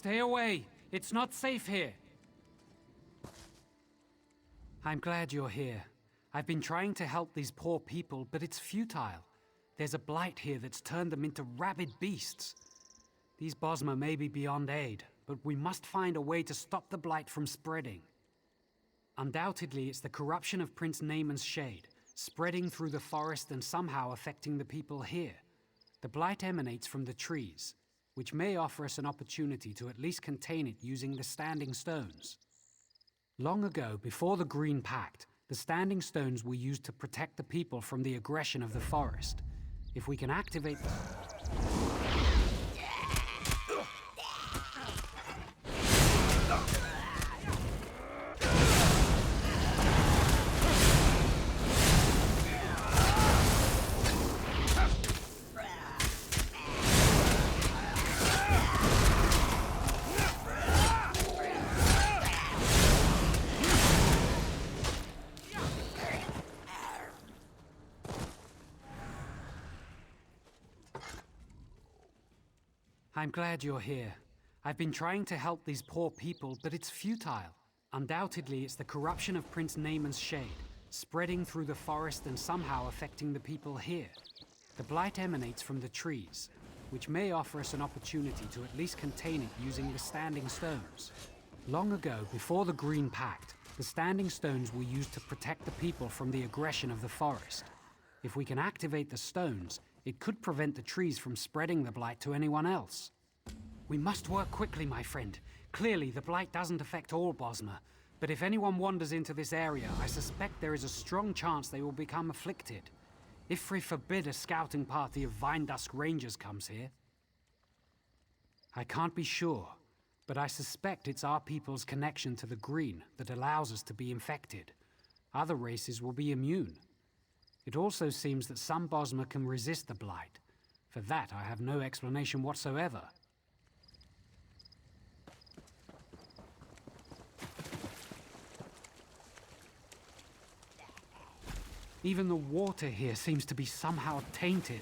Stay away! It's not safe here! I'm glad you're here. I've been trying to help these poor people, but it's futile. There's a blight here that's turned them into rabid beasts. These Bosmer may be beyond aid, but we must find a way to stop the blight from spreading. Undoubtedly, it's the corruption of Prince Naemon's shade, spreading through the forest and somehow affecting the people here. The blight emanates from the trees, which may offer us an opportunity to at least contain it using the Standing Stones. Long ago, before the Green Pact, the Standing Stones were used to protect the people from the aggression of the forest. If we can activate them... I'm glad you're here. I've been trying to help these poor people, but it's futile. Undoubtedly, it's the corruption of Prince Naemon's shade, spreading through the forest and somehow affecting the people here. The blight emanates from the trees, which may offer us an opportunity to at least contain it using the Standing Stones. Long ago, before the Green Pact, the Standing Stones were used to protect the people from the aggression of the forest. If we can activate the stones, it could prevent the trees from spreading the blight to anyone else. We must work quickly, my friend. Clearly, the blight doesn't affect all Bosmer, but if anyone wanders into this area, I suspect there is a strong chance they will become afflicted. If we forbid a scouting party of Vinedusk Rangers comes here. I can't be sure, but I suspect it's our people's connection to the green that allows us to be infected. Other races will be immune. It also seems that some Bosmer can resist the blight. For that, I have no explanation whatsoever. Even the water here seems to be somehow tainted.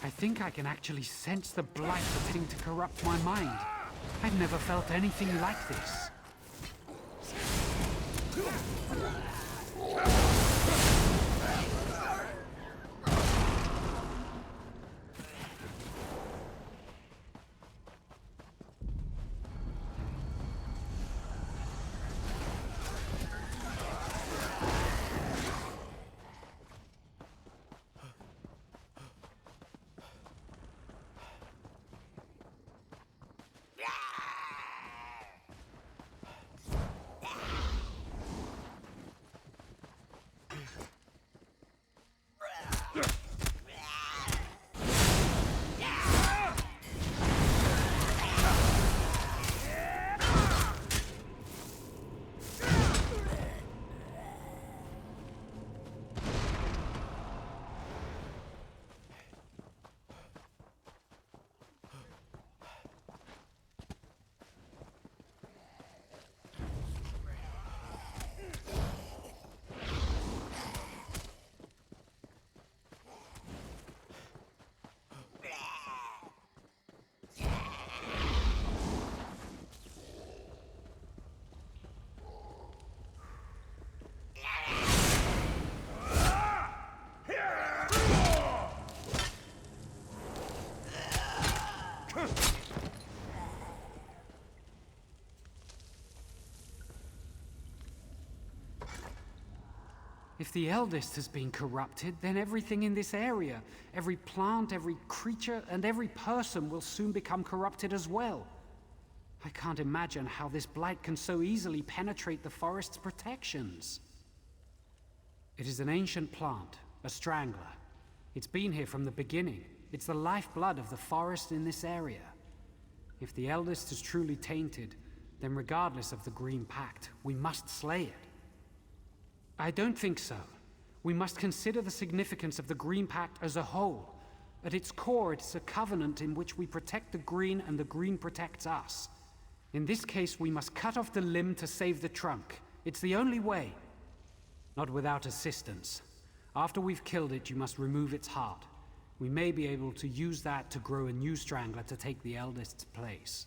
I think I can actually sense the blight beginning to corrupt my mind. I've never felt anything like this. If the eldest has been corrupted, then everything in this area, every plant, every creature, and every person will soon become corrupted as well. I can't imagine how this blight can so easily penetrate the forest's protections. It is an ancient plant, a strangler. It's been here from the beginning. It's the lifeblood of the forest in this area. If the eldest is truly tainted, then regardless of the Green Pact, we must slay it. I don't think so. We must consider the significance of the Green Pact as a whole. At its core, it's a covenant in which we protect the Green and the Green protects us. In this case, we must cut off the limb to save the trunk. It's the only way. Not without assistance. After we've killed it, you must remove its heart. We may be able to use that to grow a new strangler to take the eldest's place.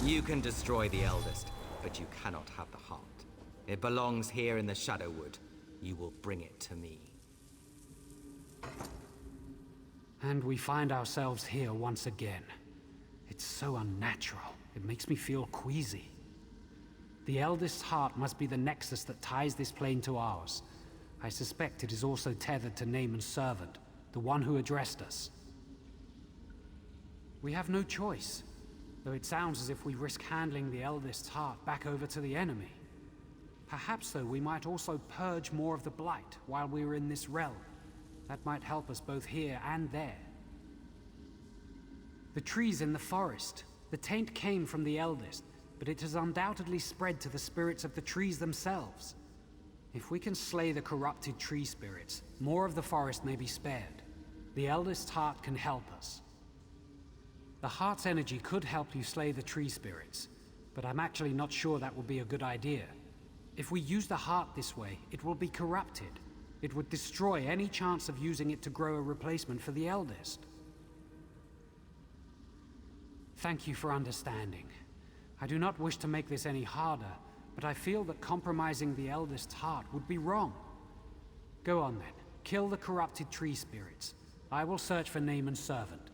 You can destroy the eldest, but you cannot have the heart. It belongs here in the Shadowwood. You will bring it to me. And we find ourselves here once again. It's so unnatural. It makes me feel queasy. The eldest's heart must be the nexus that ties this plane to ours. I suspect it is also tethered to Naemon's servant, the one who addressed us. We have no choice. Though it sounds as if we risk handling the eldest's heart back over to the enemy. Perhaps, though, we might also purge more of the blight while we were in this realm. That might help us both here and there. The trees in the forest. The taint came from the eldest, but it has undoubtedly spread to the spirits of the trees themselves. If we can slay the corrupted tree spirits, more of the forest may be spared. The eldest's heart can help us. The heart's energy could help you slay the tree spirits, but I'm actually not sure that would be a good idea. If we use the heart this way, it will be corrupted. It would destroy any chance of using it to grow a replacement for the eldest. Thank you for understanding. I do not wish to make this any harder, but I feel that compromising the eldest's heart would be wrong. Go on then, kill the corrupted tree spirits. I will search for Naemon's servant.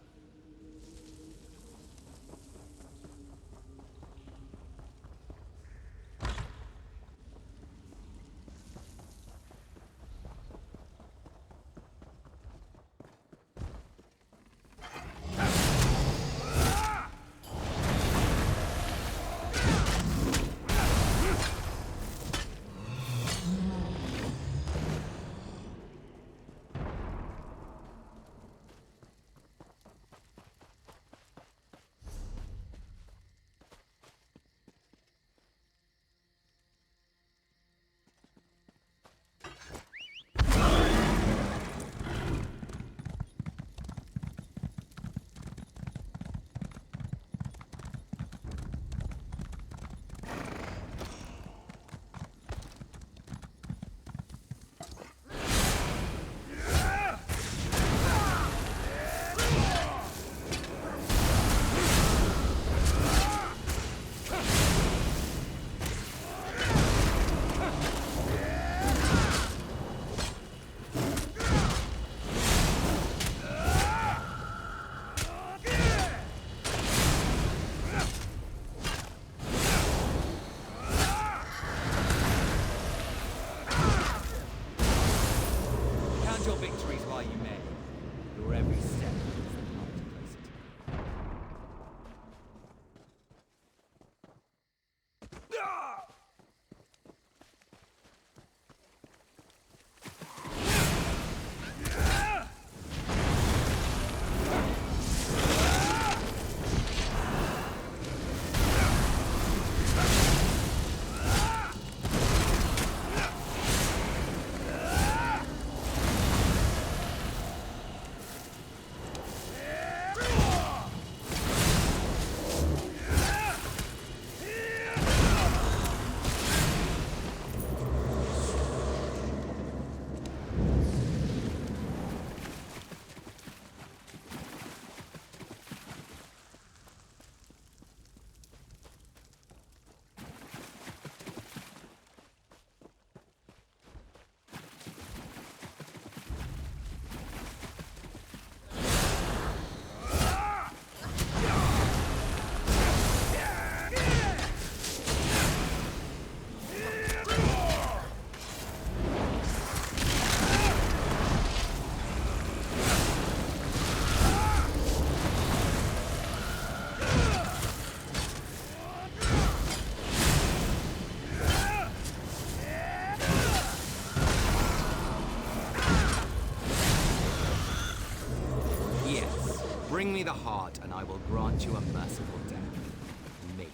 Bring me the heart, and I will grant you a merciful death. Me.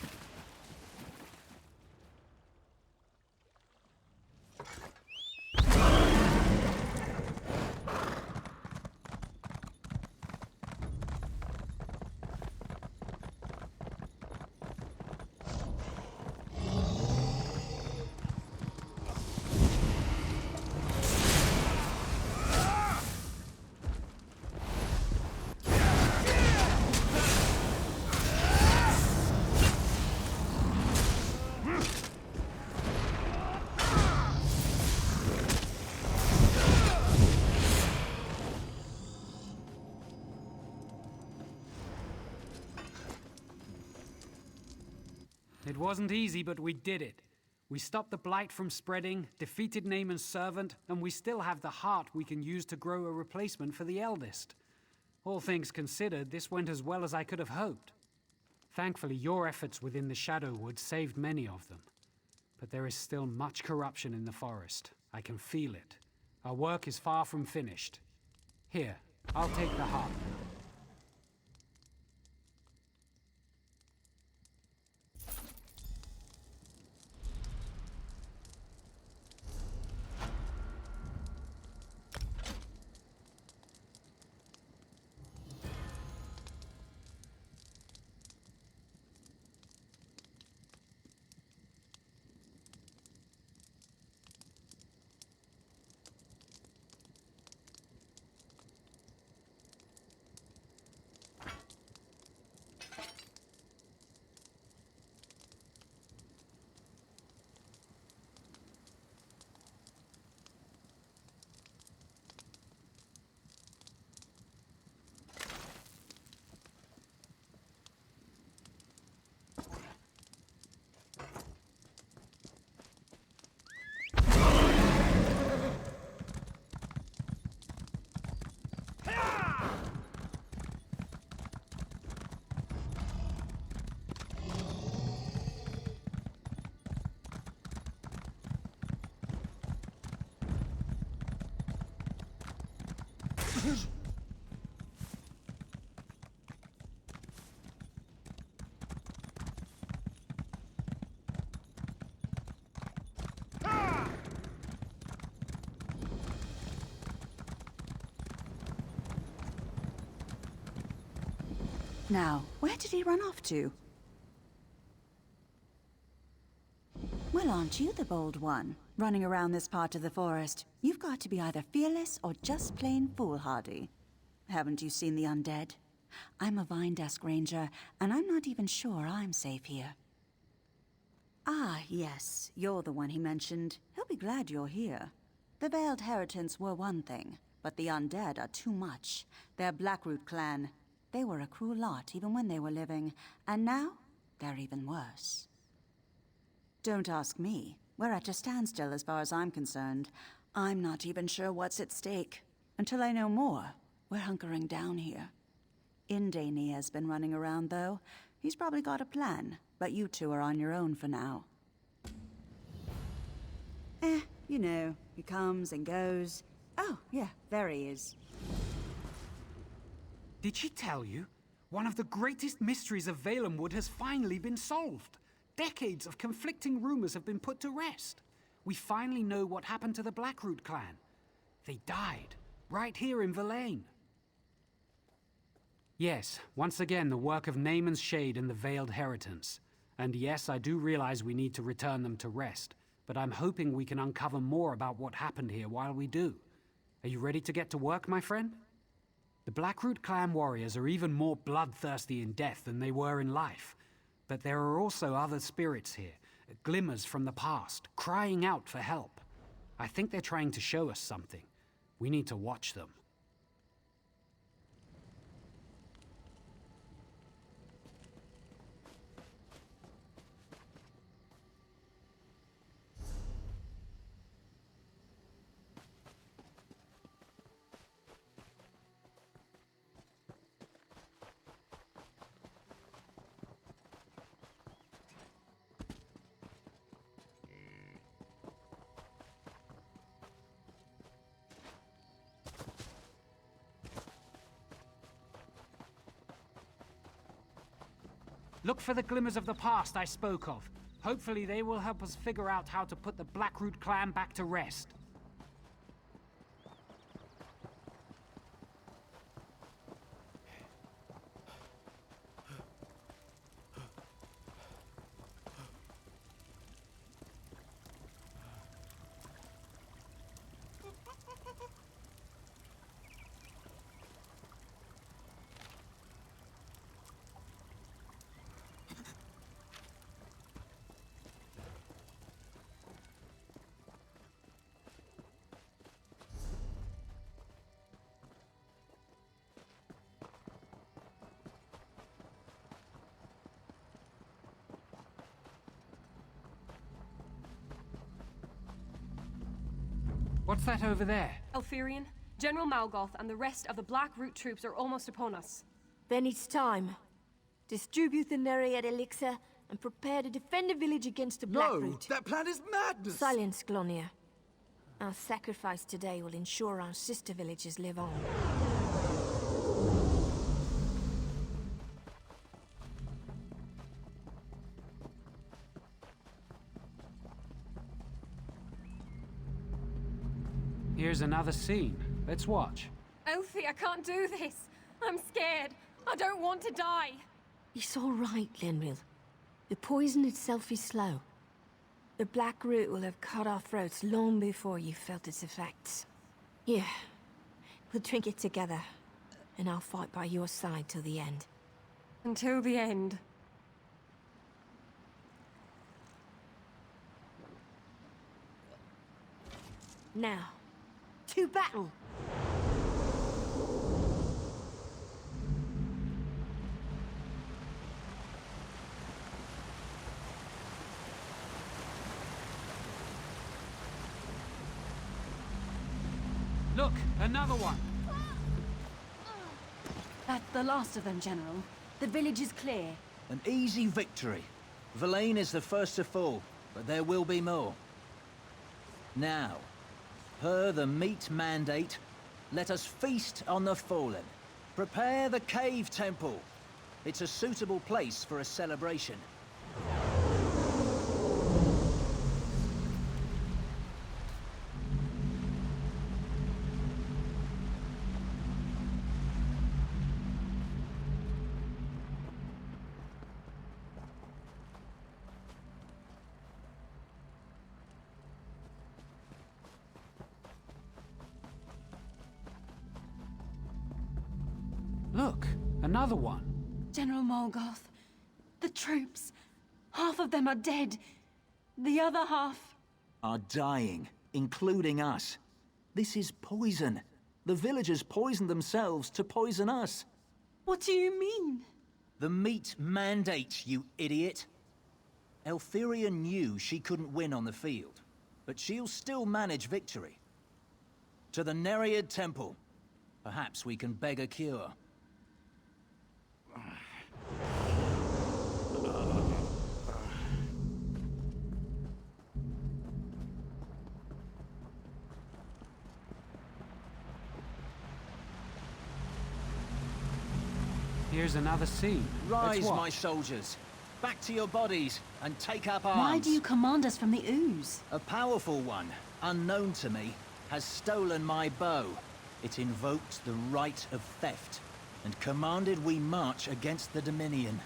It wasn't easy, but we did it. We stopped the blight from spreading, defeated Naemon's servant, and we still have the heart we can use to grow a replacement for the eldest. All things considered, this went as well as I could have hoped. Thankfully, your efforts within the Shadowwood saved many of them. But there is still much corruption in the forest. I can feel it. Our work is far from finished. Here, I'll take the heart now. Now, where did he run off to? Well, aren't you the bold one? Running around this part of the forest. You've got to be either fearless or just plain foolhardy. Haven't you seen the undead? I'm a Vine Desk Ranger, and I'm not even sure I'm safe here. Ah, yes, you're the one he mentioned. He'll be glad you're here. The Veiled Heritants were one thing, but the undead are too much. They're Blackroot clan. They were a cruel lot even when they were living, and now they're even worse. Don't ask me. We're at a standstill as far as I'm concerned. I'm not even sure what's at stake. Until I know more, we're hunkering down here. Indane has been running around, though. He's probably got a plan, but you two are on your own for now. You know, he comes and goes. Oh, yeah, there he is. Did she tell you? One of the greatest mysteries of Valenwood has finally been solved. Decades of conflicting rumors have been put to rest. We finally know what happened to the Blackroot clan. They died, right here in Verlaine. Yes, once again the work of Naemon's Shade and the Veiled Heritants. And yes, I do realize we need to return them to rest, but I'm hoping we can uncover more about what happened here while we do. Are you ready to get to work, my friend? The Blackroot clan warriors are even more bloodthirsty in death than they were in life. But there are also other spirits here, glimmers from the past, crying out for help. I think they're trying to show us something. We need to watch them. Look for the glimmers of the past I spoke of. Hopefully they will help us figure out how to put the Blackroot clan back to rest. What's that over there? Elfirion, General Malgoth and the rest of the Blackroot troops are almost upon us. Then it's time. Distribute the Nereid elixir and prepare to defend the village against the Blackroot. No, that plan is madness! Silence, Glonia. Our sacrifice today will ensure our sister villages live on. Here's another scene. Let's watch. Elfie, I can't do this. I'm scared. I don't want to die. It's all right, Lenril. The poison itself is slow. The Blackroot will have cut our throats long before you felt its effects. Here, we'll drink it together, and I'll fight by your side till the end. Until the end. Now, to battle! Look, another one. That's the last of them, General. The village is clear. An easy victory. Verlaine is the first to fall, but there will be more. Now, per the meat mandate, let us feast on the fallen. Prepare the cave temple. It's a suitable place for a celebration. Look, another one. General Morgoth, the troops. Half of them are dead. The other half... Are dying, including us. This is poison. The villagers poisoned themselves to poison us. What do you mean? The meat mandate, you idiot. Elfiria knew she couldn't win on the field, but she'll still manage victory. To the Nereid Temple. Perhaps we can beg a cure. Here's another scene. Rise, Let's watch. my soldiers. Back to your bodies and take up arms. Why do you command us from the ooze? A powerful one, unknown to me, has stolen my bow. It invoked the right of theft, and commanded we march against the Dominion.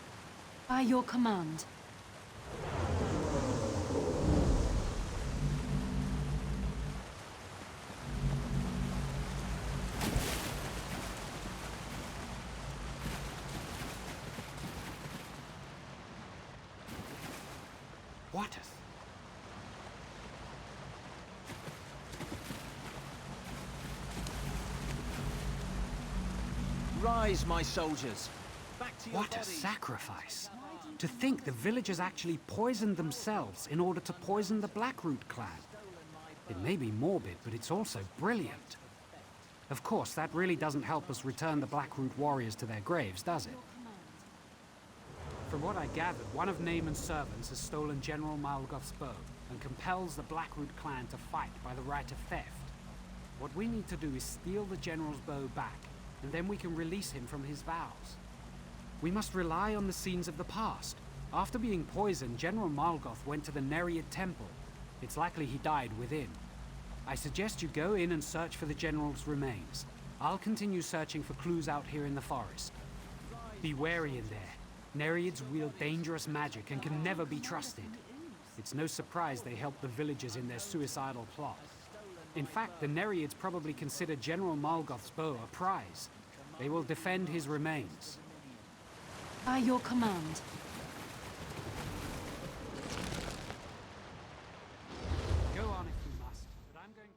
By your command. What? Rise, my soldiers. Back to your What a bodies. sacrifice. To think the villagers actually poisoned themselves in order to poison the Blackroot clan. It may be morbid, but it's also brilliant. Of course, that really doesn't help us return the Blackroot warriors to their graves, does it? From what I gathered, one of Naemon's servants has stolen General Malgoth's bow and compels the Blackroot clan to fight by the right of theft. What we need to do is steal the general's bow back, and then we can release him from his vows. We must rely on the scenes of the past. After being poisoned, General Malgoth went to the Nereid Temple. It's likely he died within. I suggest you go in and search for the General's remains. I'll continue searching for clues out here in the forest. Be wary in there. Nereids wield dangerous magic and can never be trusted. It's no surprise they help the villagers in their suicidal plot. In fact, the Nereids probably consider General Malgoth's bow a prize. They will defend his remains. By your command. Go on if you must, but I'm going to...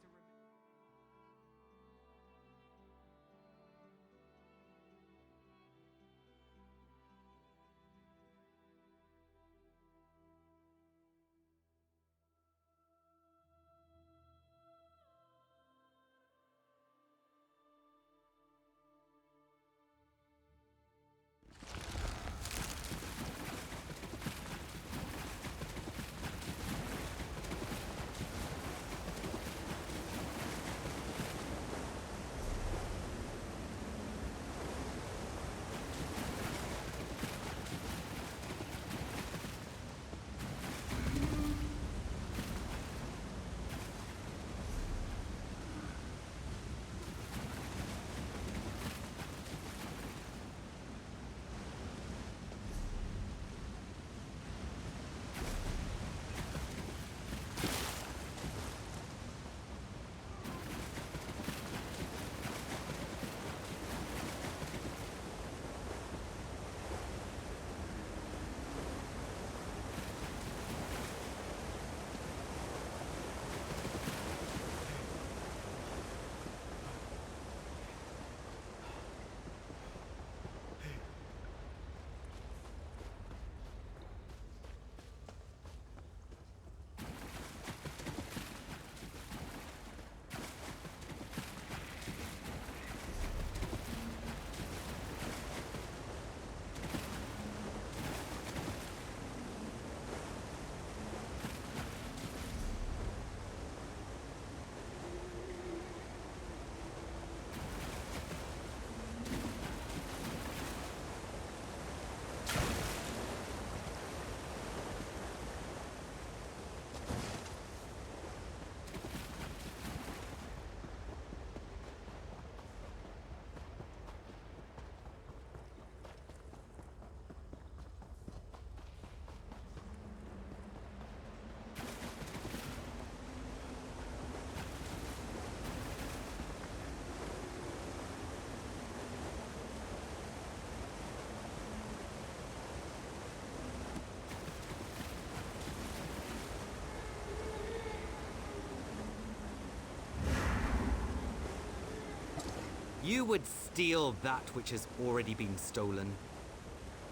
You would steal that which has already been stolen,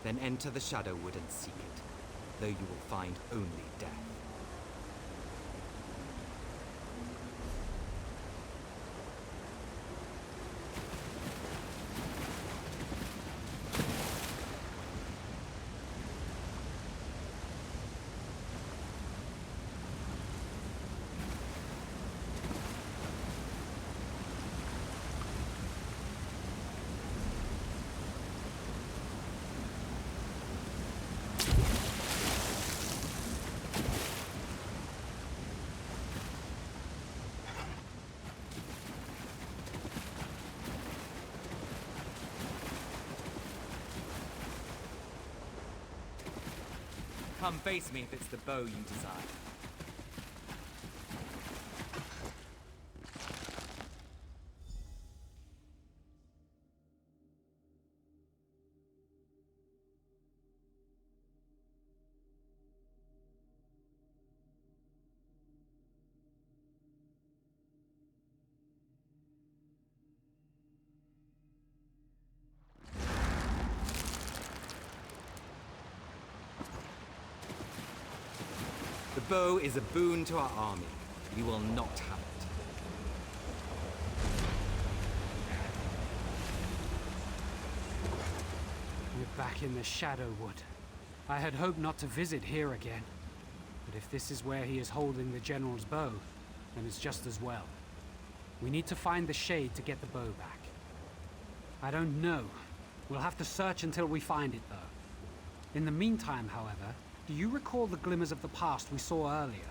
then enter the Shadowwood and seek it, though you will find only death. Come face me if it's the bow you desire. The bow is a boon to our army. You will not have it. We're back in the Shadowwood. I had hoped not to visit here again. But if this is where he is holding the General's bow, then it's just as well. We need to find the shade to get the bow back. I don't know, We'll have to search until we find it, though. In the meantime, however, do you recall the glimmers of the past we saw earlier?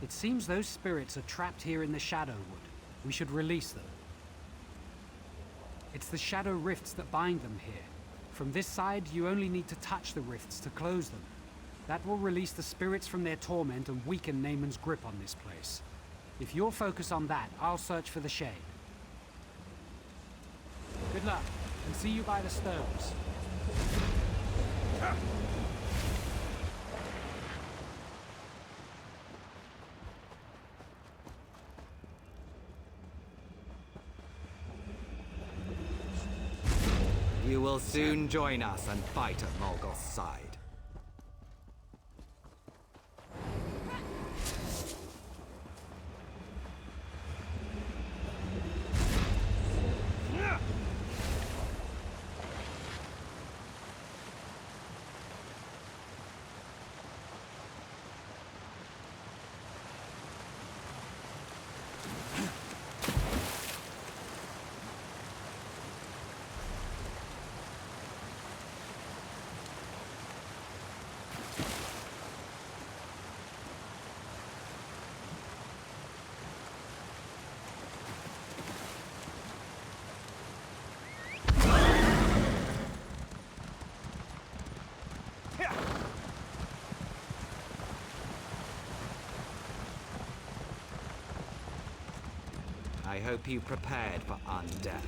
It seems those spirits are trapped here in the Shadowwood. We should release them. It's the shadow rifts that bind them here. From this side, you only need to touch the rifts to close them. That will release the spirits from their torment and weaken Naemon's grip on this place. If you'll focus on that, I'll search for the shade. Good luck, and see you by the stones. You will soon join us and fight at Morgoth's side. I hope you prepared for undeath.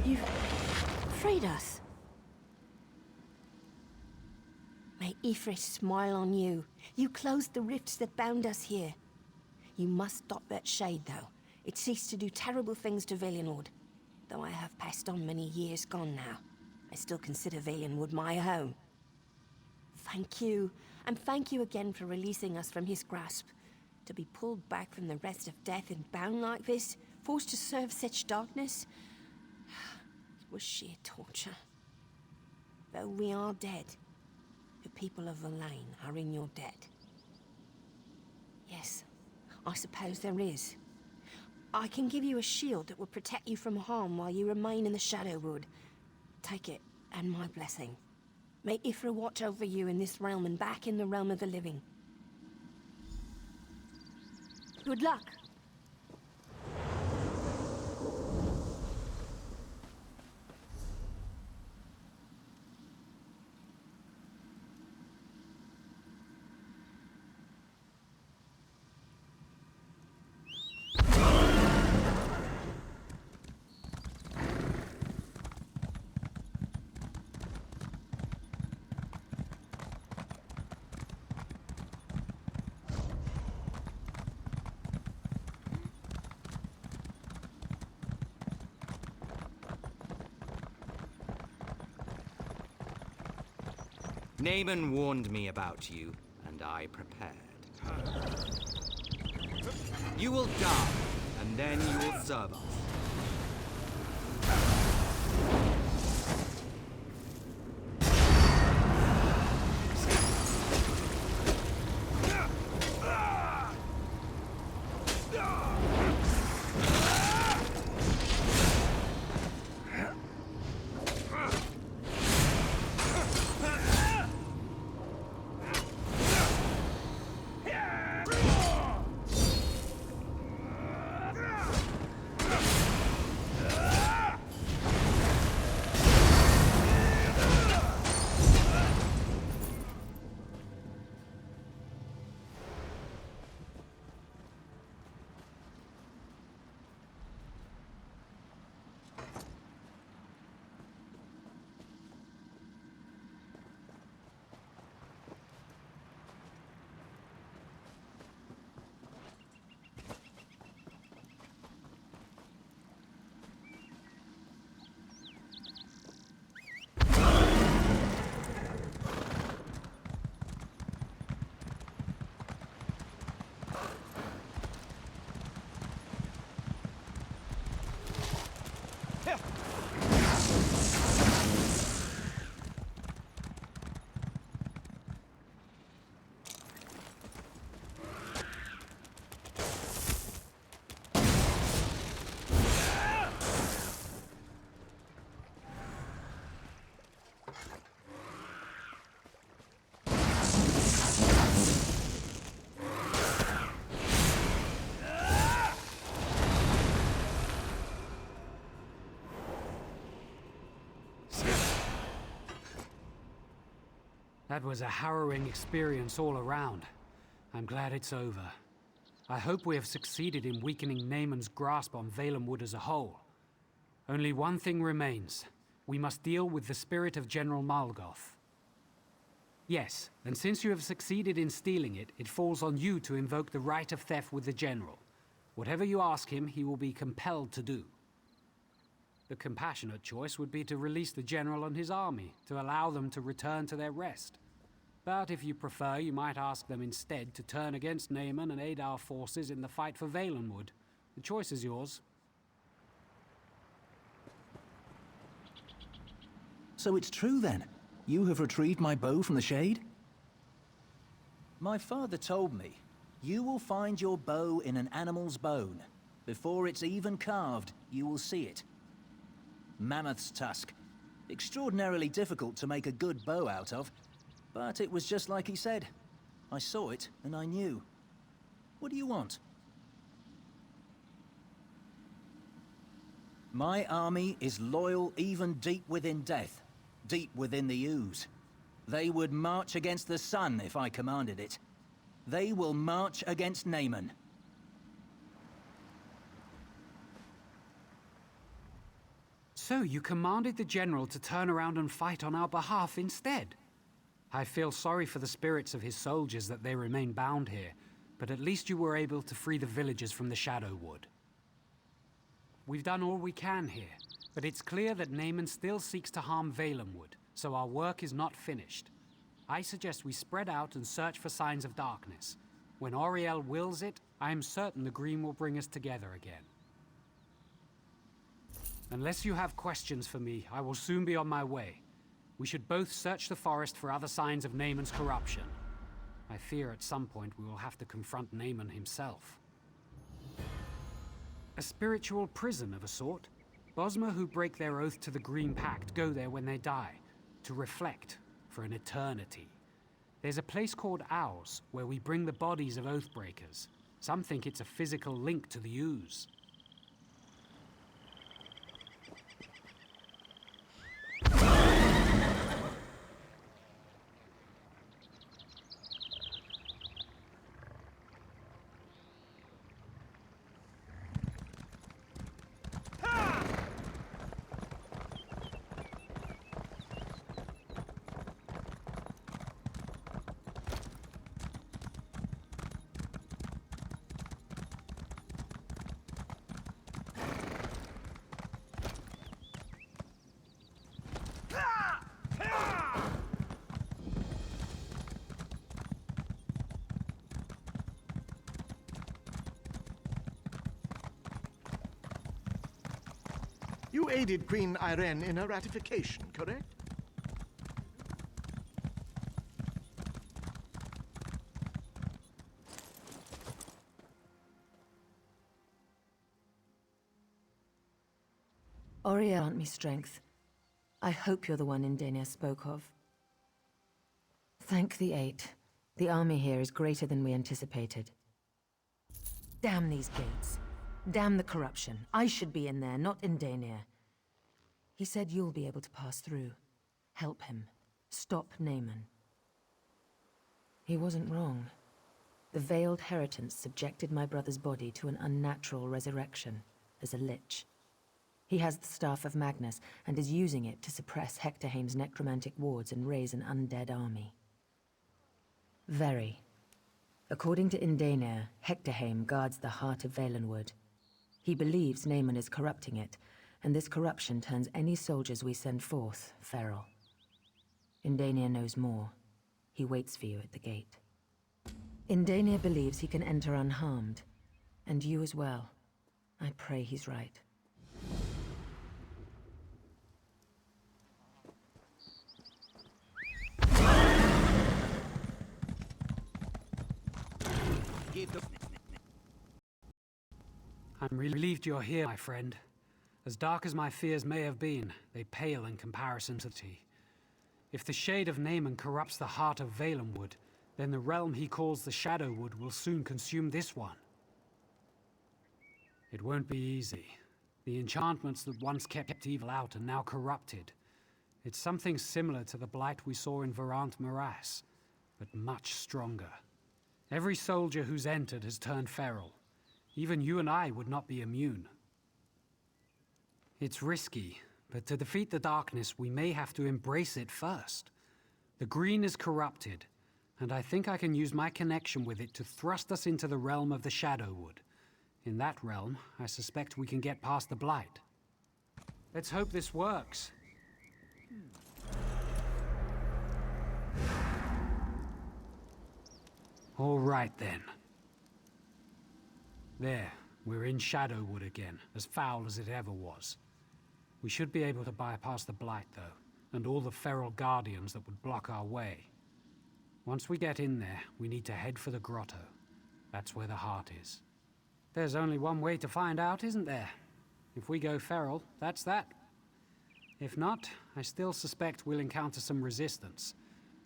You've freed us. May Ifrit smile on you. You closed the rifts that bound us here. You must stop that shade, though. It ceased to do terrible things to Valenwood. Though I have passed on many years gone now, I still consider Valenwood my home. Thank you, and thank you again for releasing us from his grasp. To be pulled back from the rest of death and bound like this, forced to serve such darkness, it was sheer torture. Though we are dead, the people of Verlaine are in your debt. Yes, I suppose there is. I can give you a shield that will protect you from harm while you remain in the Shadowwood. Take it, and my blessing. May Ifra watch over you in this realm and back in the realm of the living. Good luck. Naemon warned me about you, and I prepared. You will die, and then you will serve us. That was a harrowing experience all around. I'm glad it's over. I hope we have succeeded in weakening Naemon's grasp on Valenwood as a whole. Only one thing remains. We must deal with the spirit of General Malgoth. Yes, and since you have succeeded in stealing it, it falls on you to invoke the right of theft with the General. Whatever you ask him, he will be compelled to do. The compassionate choice would be to release the General and his army, to allow them to return to their rest. But if you prefer, you might ask them instead to turn against Naemon and aid our forces in the fight for Valenwood. The choice is yours. So it's true then? You have retrieved my bow from the shade? My father told me, you will find your bow in an animal's bone. Before it's even carved, you will see it. Mammoth's tusk. Extraordinarily difficult to make a good bow out of, but it was just like he said. I saw it, and I knew. What do you want? My army is loyal even deep within death, deep within the ooze. They would march against the sun if I commanded it. They will march against Naemon. So you commanded the General to turn around and fight on our behalf instead? I feel sorry for the spirits of his soldiers that they remain bound here, but at least you were able to free the villagers from the Shadowwood. We've done all we can here, but it's clear that Naemon still seeks to harm Valenwood, so our work is not finished. I suggest we spread out and search for signs of darkness. When Auriel wills it, I am certain the Green will bring us together again. Unless you have questions for me, I will soon be on my way. We should both search the forest for other signs of Naemon's corruption. I fear at some point we will have to confront Naemon himself. A spiritual prison of a sort. Bosmer who break their oath to the Green Pact go there when they die, to reflect for an eternity. There's a place called Ours, where we bring the bodies of Oathbreakers. Some think it's a physical link to the ooze. You aided Queen Irene in her ratification, correct? Auriel grant me strength. I hope you're the one Indenia spoke of. Thank the Eight. The army here is greater than we anticipated. Damn these gates. Damn the corruption. I should be in there, not Indenia. He said you'll be able to pass through. Help him. Stop Naemon. He wasn't wrong. The veiled heritance subjected my brother's body to an unnatural resurrection, as a lich. He has the Staff of Magnus, and is using it to suppress Hectorhaim's necromantic wards and raise an undead army. Very. According to Indenia, Hectorhaim guards the heart of Valenwood. He believes Naemon is corrupting it, and this corruption turns any soldiers we send forth feral. Indenia knows more. He waits for you at the gate. Indenia believes he can enter unharmed, and you as well. I pray he's right. I'm relieved you're here, my friend. As dark as my fears may have been, they pale in comparison to thee. If the shade of Naemon corrupts the heart of Valenwood, then the realm he calls the Shadowwood will soon consume this one. It won't be easy. The enchantments that once kept evil out are now corrupted. It's something similar to the blight we saw in Verant Morass, but much stronger. Every soldier who's entered has turned feral. Even you and I would not be immune. It's risky, but to defeat the darkness, we may have to embrace it first. The green is corrupted, and I think I can use my connection with it to thrust us into the realm of the Shadowwood. In that realm, I suspect we can get past the blight. Let's hope this works. All right then. There, we're in Shadowwood again, as foul as it ever was. We should be able to bypass the blight, though, and all the feral guardians that would block our way. Once we get in there, we need to head for the grotto. That's where the heart is. There's only one way to find out, isn't there? If we go feral, that's that. If not, I still suspect we'll encounter some resistance.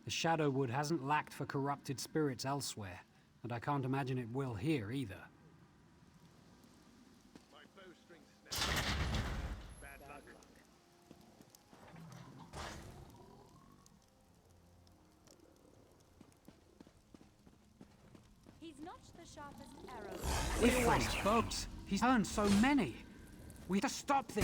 The Shadowwood hasn't lacked for corrupted spirits elsewhere, and I can't imagine it will here either. He's not the sharpest arrow. Different boats. He's turned so many. We have to stop them.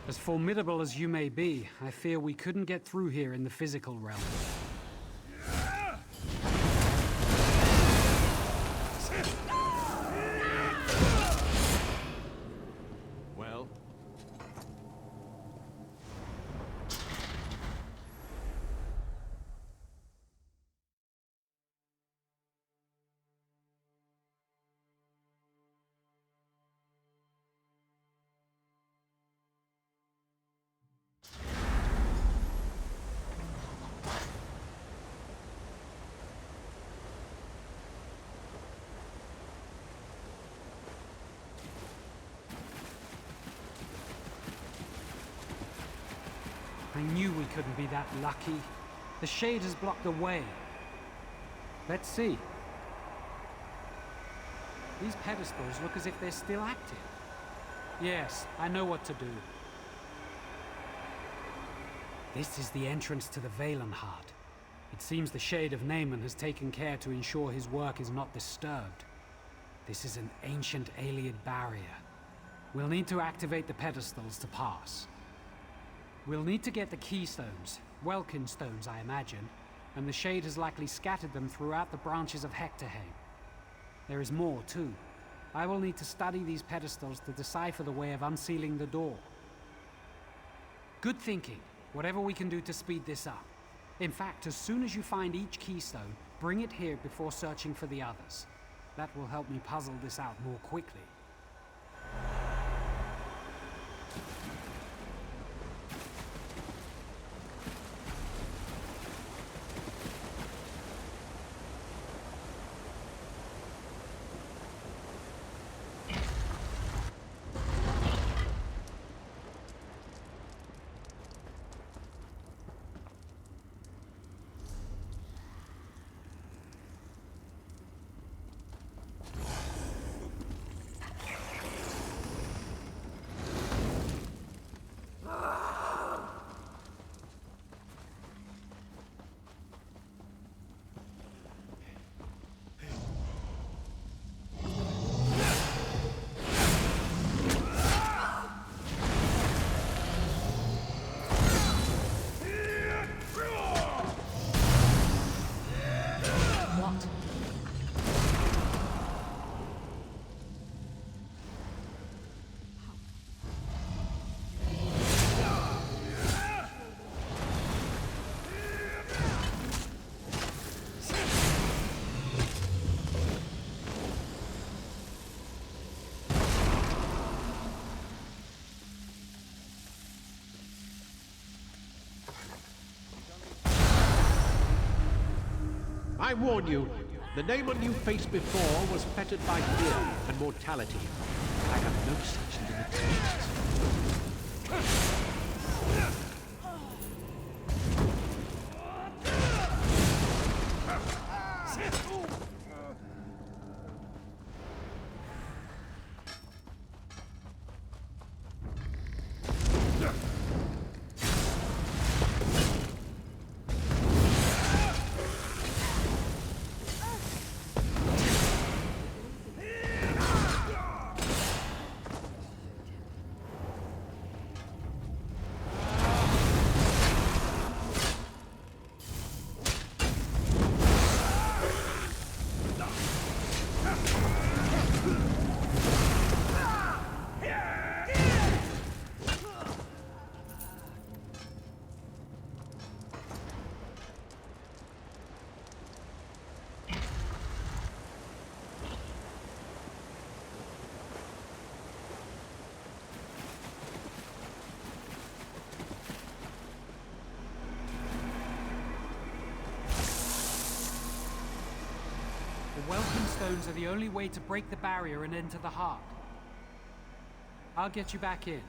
As formidable as you may be, I fear we couldn't get through here in the physical realm. Well? I knew we couldn't be that lucky. The shade has blocked the way. Let's see. These pedestals look as if they're still active. Yes, I know what to do. This is the entrance to the Valenheart. It seems the Shade of Naemon has taken care to ensure his work is not disturbed. This is an ancient Ayleid barrier. We'll need to activate the pedestals to pass. We'll need to get the keystones, Welkin stones I imagine, and the Shade has likely scattered them throughout the branches of Hectorheim. There is more too. I will need to study these pedestals to decipher the way of unsealing the door. Good thinking. Whatever we can do to speed this up. In fact, as soon as you find each keystone, bring it here before searching for the others. That will help me puzzle this out more quickly. I warn you, the Naemon you faced before was fettered by fear and mortality. I have no such limitations. The welcome stones are the only way to break the barrier and enter the heart. I'll get you back in.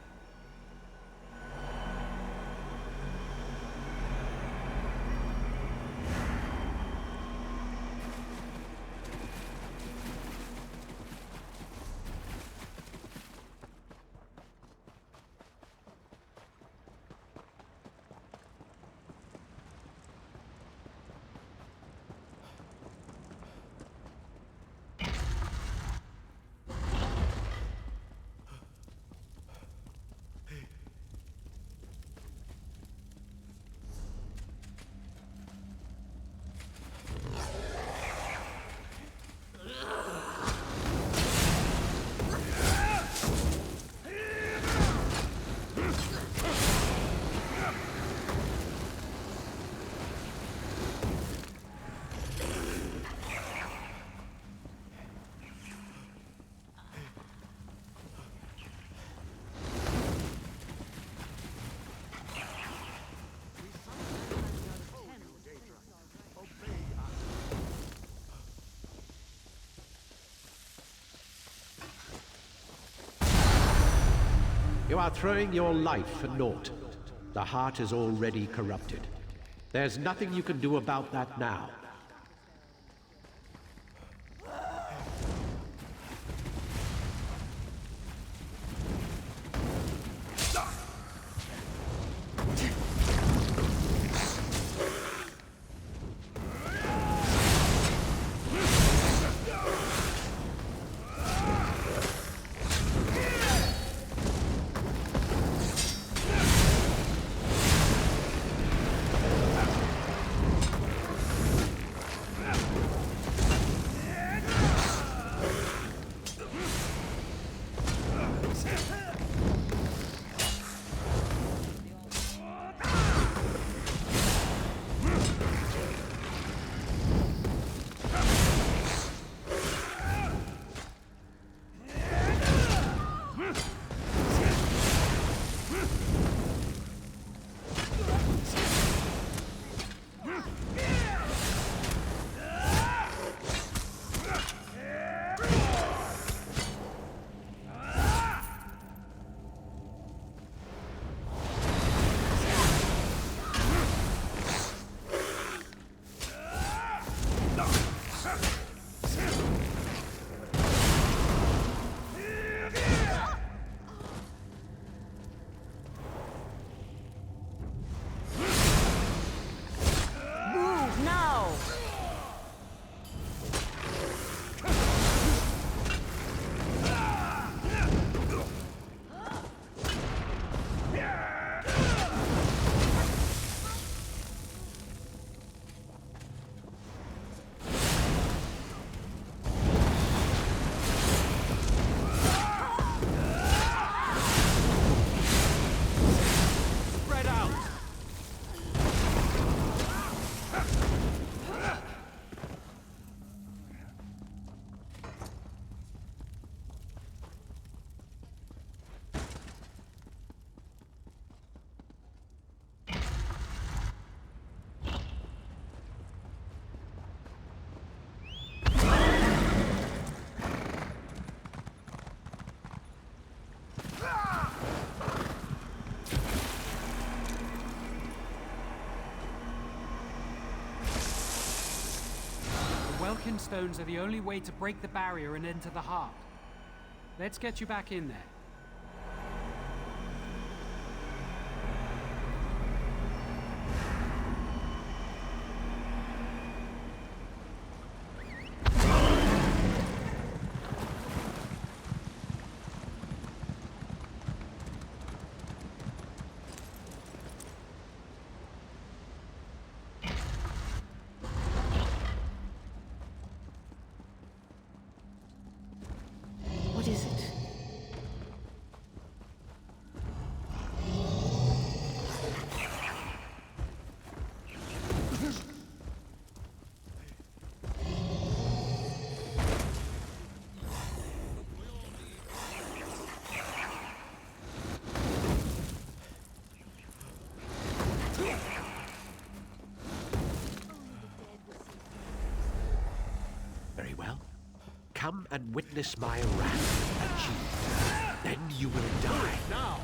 You are throwing your life for naught. The heart is already corrupted. There's nothing you can do about that now. stones are the only way to break the barrier and enter the heart. Let's get you back in there. What is it? Very well. Come and witness my wrath achieved. Then you will die. Now!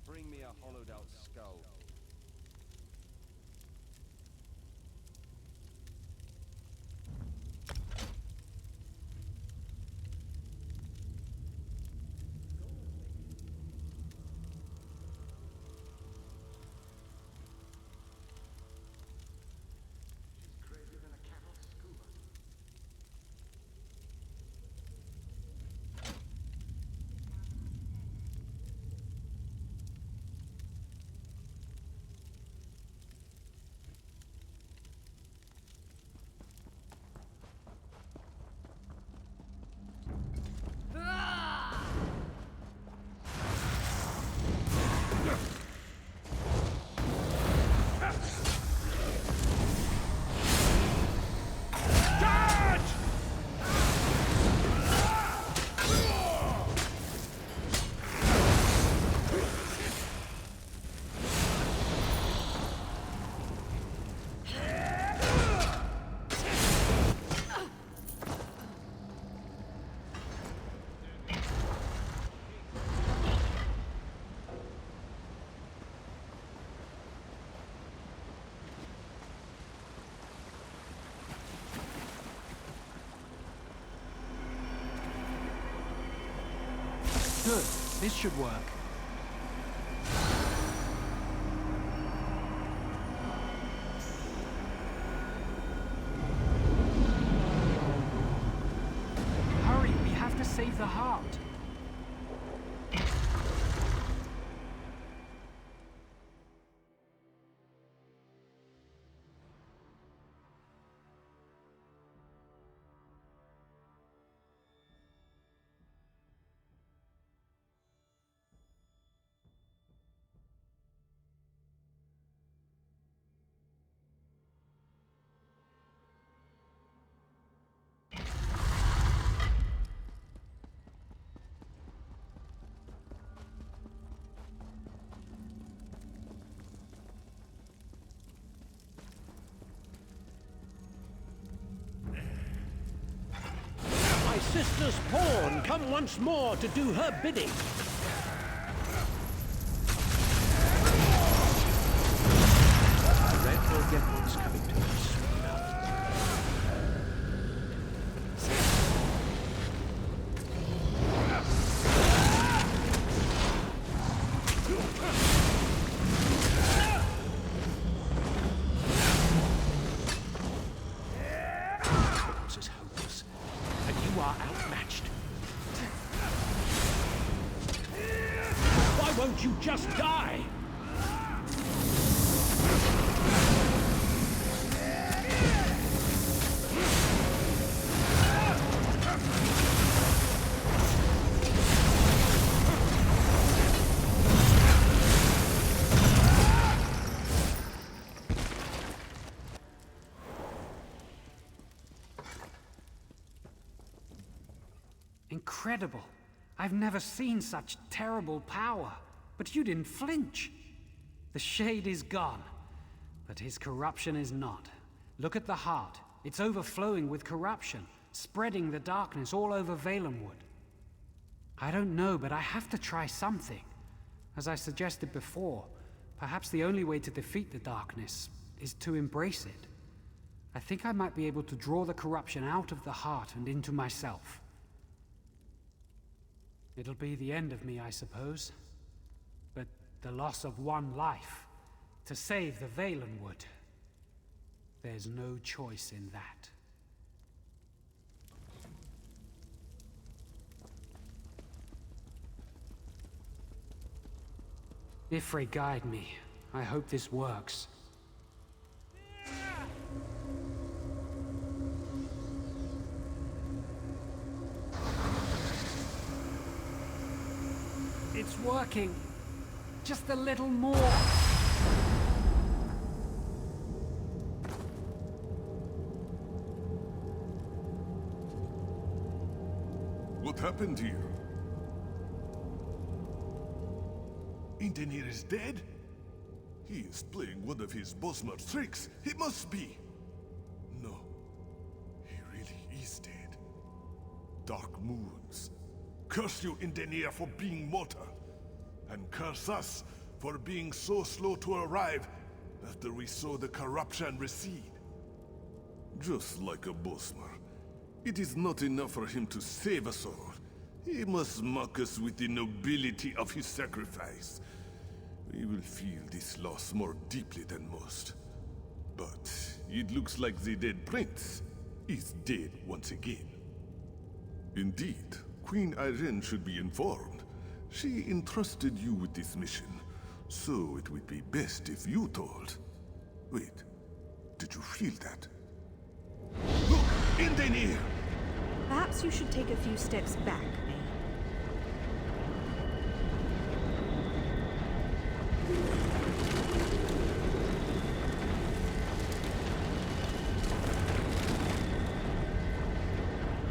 Bring me a hollowed out skull. Good. This should work. Hurry, we have to save the heart. sister's pawn come once more to do her bidding. Red will get what's coming to us soon enough. This is hopeless, and you are outmatched. Why won't you just die? Incredible. I've never seen such terrible power. But you didn't flinch. The shade is gone, but his corruption is not. Look at the heart. It's overflowing with corruption, spreading the darkness all over Valenwood. I don't know, but I have to try something. As I suggested before, perhaps the only way to defeat the darkness is to embrace it. I think I might be able to draw the corruption out of the heart and into myself. It'll be the end of me, I suppose. But the loss of one life, to save the Valenwood, there's no choice in that. Ifre, guide me. I hope this works. It's working. Just a little more. What happened here? Indenir is dead? He is playing one of his Bosmer tricks. He must be. No. He really is dead. Dark moons. Curse you, Indenir, for being mortar. And curse us for being so slow to arrive after we saw the corruption recede. Just like a Bosmer, it is not enough for him to save us all. He must mock us with the nobility of his sacrifice. We will feel this loss more deeply than most. But it looks like the dead prince is dead once again. Indeed, Queen Irene should be informed. She entrusted you with this mission, so it would be best if you told. Wait, did you feel that? Look, Indenir! Perhaps you should take a few steps back, eh?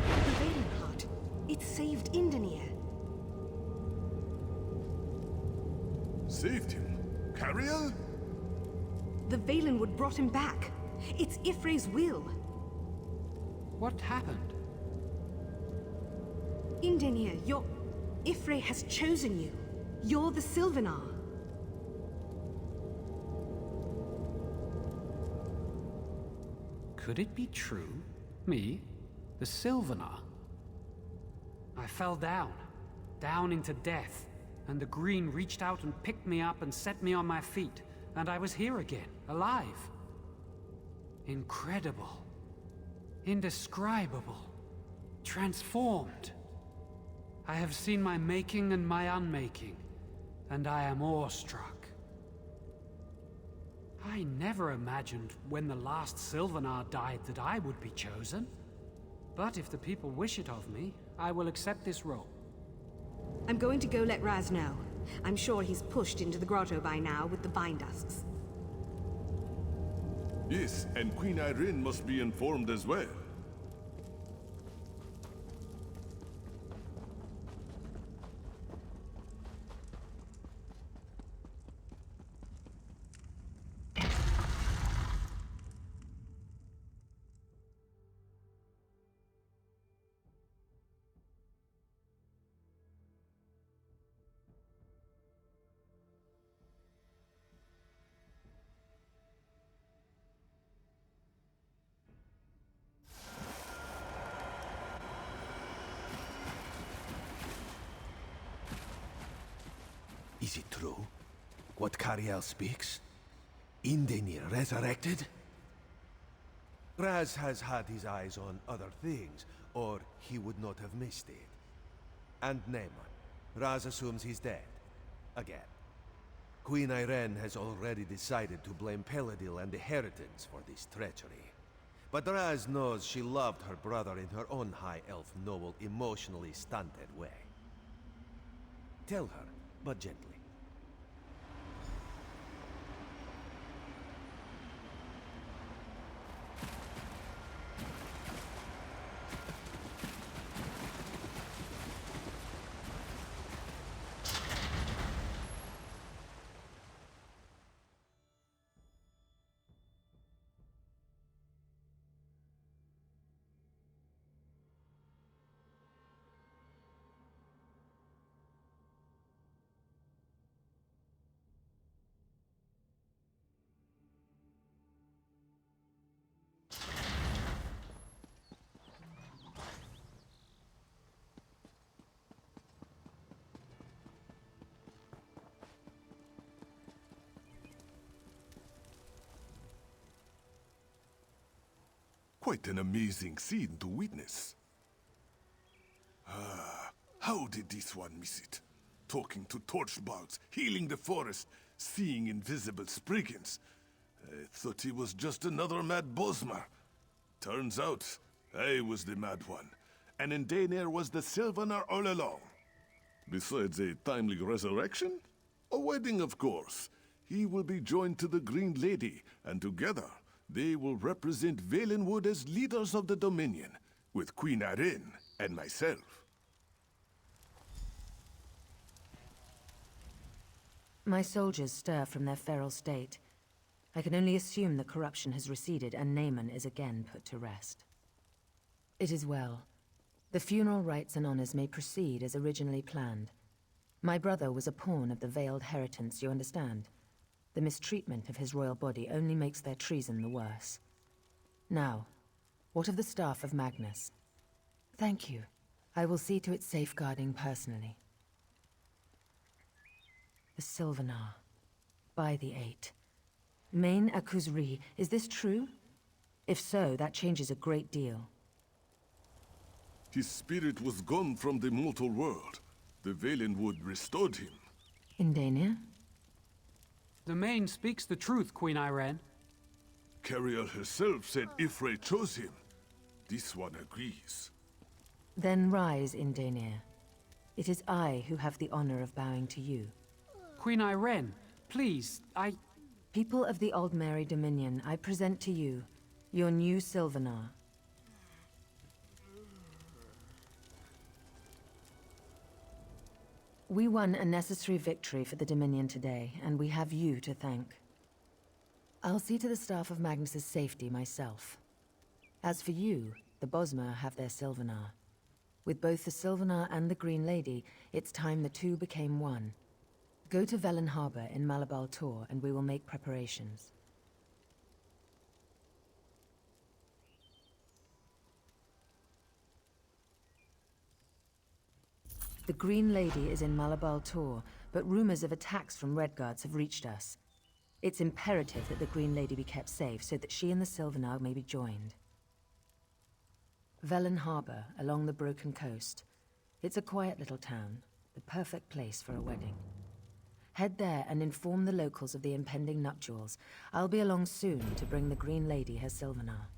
The Valen Heart. It saved Indenir. Saved him? Cariel? The Valenwood brought him back. It's Ifre's will. What happened? Indenir, Ifre has chosen you. You're the Sylvanar. Could it be true? Me? The Sylvanar? I fell down into death, and the Green reached out and picked me up and set me on my feet, and I was here again, alive. Incredible. Indescribable. Transformed. I have seen my making and my unmaking, and I am awestruck. I never imagined when the last Sylvanar died that I would be chosen. But if the people wish it of me, I will accept this role. I'm going to go let Raz know. I'm sure he's pushed into the grotto by now with the Vine-Dusks. Yes, and Queen Irene must be informed as well. Is it true? What Cariel speaks? Indenir resurrected? Raz has had his eyes on other things, or he would not have missed it. And Naemon. Raz assumes he's dead. Again. Queen Irene has already decided to blame Peladil and the Heritans for this treachery. But Raz knows she loved her brother in her own High Elf noble, emotionally stunted way. Tell her, but gently. Quite an amazing scene to witness. How did this one miss it? Talking to torchbugs, healing the forest, seeing invisible spriggans. I thought he was just another mad Bosmer. Turns out, I was the mad one, and Indenir was the Sylvanar all along. Besides a timely resurrection, a wedding, of course. He will be joined to the Green Lady, and together they will represent Valenwood as leaders of the Dominion, with Queen Irene and myself. My soldiers stir from their feral state. I can only assume the corruption has receded and Naemon is again put to rest. It is well. The funeral rites and honors may proceed as originally planned. My brother was a pawn of the veiled Heritants, you understand? The mistreatment of his royal body only makes their treason the worse. Now, what of the staff of Magnus? Thank you. I will see to its safeguarding personally. The Sylvanar. By the Eight. Main Akuzri, is this true? If so, that changes a great deal. His spirit was gone from the mortal world. The Valenwood restored him. Indenir? The Main speaks the truth, Queen Irene. Cariel herself said Ifrei chose him. This one agrees. Then rise, Indenir. It is I who have the honor of bowing to you. Queen Irene, please, People of the Old Mary Dominion, I present to you your new Sylvanar. We won a necessary victory for the Dominion today, and we have you to thank. I'll see to the staff of Magnus's safety myself. As for you, the Bosmer have their Sylvanar. With both the Sylvanar and the Green Lady, it's time the two became one. Go to Velen Harbor in Malabal Tor, and we will make preparations. The Green Lady is in Malabal Tor, but rumors of attacks from Redguards have reached us. It's imperative that the Green Lady be kept safe so that she and the Sylvanar may be joined. Velen Harbor, along the Broken Coast. It's a quiet little town, the perfect place for a wedding. Head there and inform the locals of the impending nuptials. I'll be along soon to bring the Green Lady her Sylvanar.